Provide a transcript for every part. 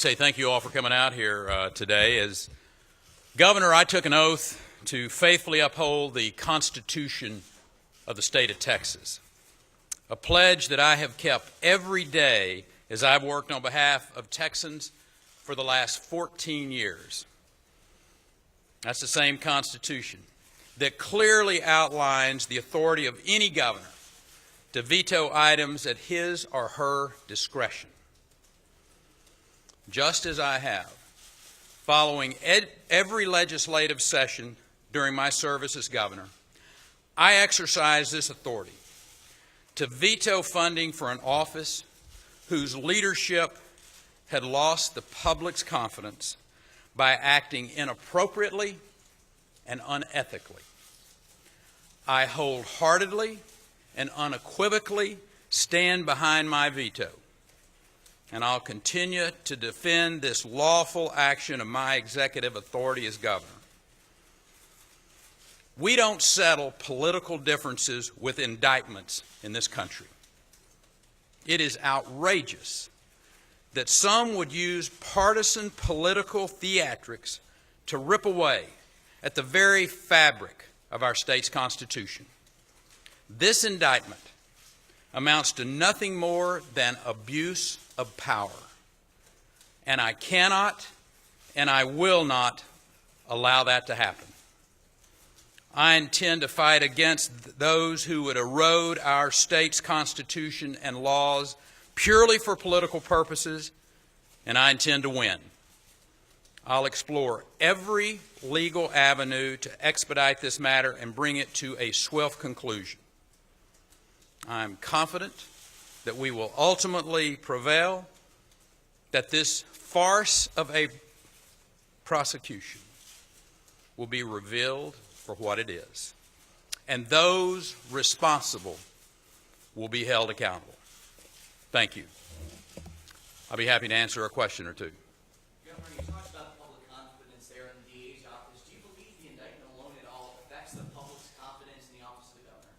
Say thank you all for coming out here today. As governor, I took an oath to faithfully uphold the Constitution of the state of Texas, a pledge that I have kept every day as I've worked on behalf of Texans for the last 14 years. That's the same Constitution that clearly outlines the authority of any governor to veto items at his or her discretion. Just as I have, following every legislative session during my service as governor, I exercise this authority to veto funding for an office whose leadership had lost the public's confidence by acting inappropriately and unethically. I wholeheartedly and unequivocally stand behind my veto, and I'll continue to defend this lawful action of my executive authority as governor. We don't settle political differences with indictments in this country. It is outrageous that some would use partisan political theatrics to rip away at the very fabric of our state's Constitution. This indictment amounts to nothing more than abuse of power. And I cannot and I will not allow that to happen. I intend to fight against those who would erode our state's Constitution and laws purely for political purposes, and I intend to win. I'll explore every legal avenue to expedite this matter and bring it to a swift conclusion. I'm confident that we will ultimately prevail, that this farce of a prosecution will be revealed for what it is, and those responsible will be held accountable. Thank you. I'll be happy to answer a question or two. Governor, you talked about public confidence there in the DA's office. Do you believe the indictment alone at all affects the public's confidence in the office of the governor?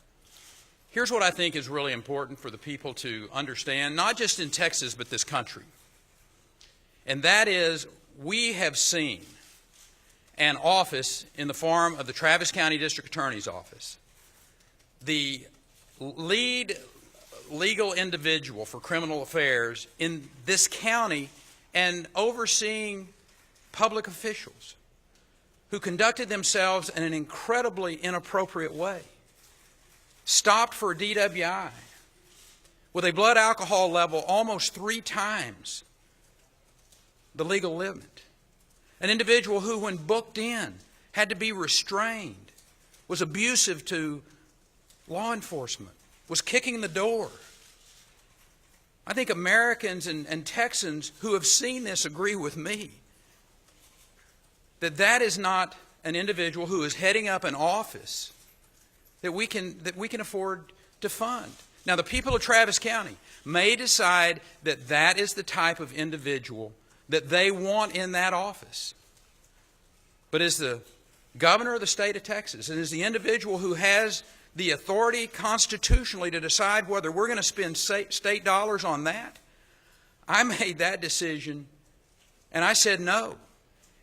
Here's what I think is really important for the people to understand, not just in Texas, but this country. And that is, we have seen an office in the form of the Travis County District Attorney's Office, the lead legal individual for criminal affairs in this county and overseeing public officials who conducted themselves in an incredibly inappropriate way, stopped for a DWI with a blood alcohol level almost 3 times the legal limit. An individual who, when booked in, had to be restrained, was abusive to law enforcement, was kicking the door. I think Americans and Texans who have seen this agree with me that that is not an individual who is heading up an office that we can afford to fund. Now, the people of Travis County may decide that that is the type of individual that they want in that office. But as the governor of the state of Texas and as the individual who has the authority constitutionally to decide whether we're going to spend state dollars on that, I made that decision and I said no.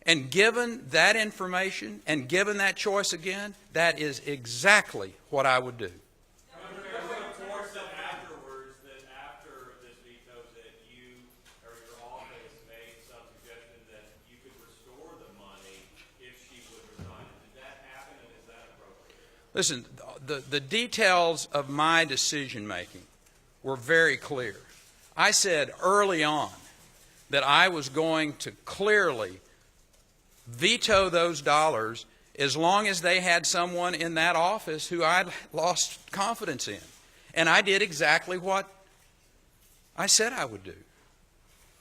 And given that information and given that choice again, that is exactly what I would do. Listen, the details of my decision-making were very clear. I said early on that I was going to clearly veto those dollars as long as they had someone in that office who I'd lost confidence in. And I did exactly what I said I would do.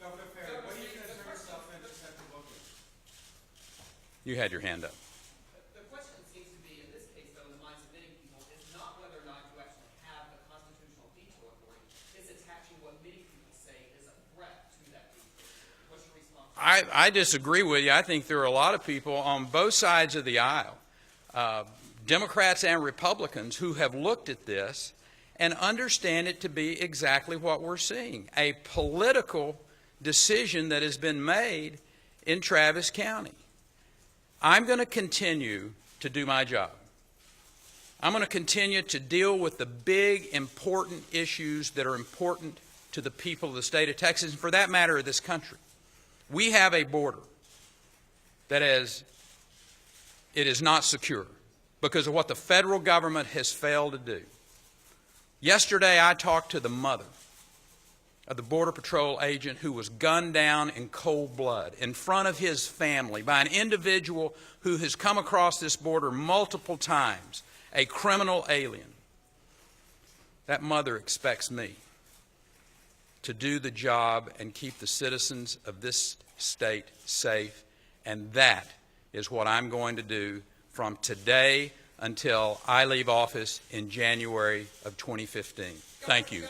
Governor Perry, what do you consider yourself in detective booking? You had your hand up. The question seems to be, in this case, though, in the minds of many people, is not whether or not you actually have a constitutional veto authority. It's attaching what many people say is a threat to that veto. What's your response? I disagree with you. I think there are a lot of people on both sides of the aisle, Democrats and Republicans, who have looked at this and understand it to be exactly what we're seeing, a political decision that has been made in Travis County. I'm going to continue to do my job. I'm going to continue to deal with the big, important issues that are important to the people of the state of Texas, and for that matter, of this country. We have a border that it is not secure because of what the federal government has failed to do. Yesterday, I talked to the mother of the Border Patrol agent who was gunned down in cold blood in front of his family by an individual who has come across this border multiple times, a criminal alien. That mother expects me to do the job and keep the citizens of this state safe, and that is what I'm going to do from today until I leave office in January of 2015. Thank you.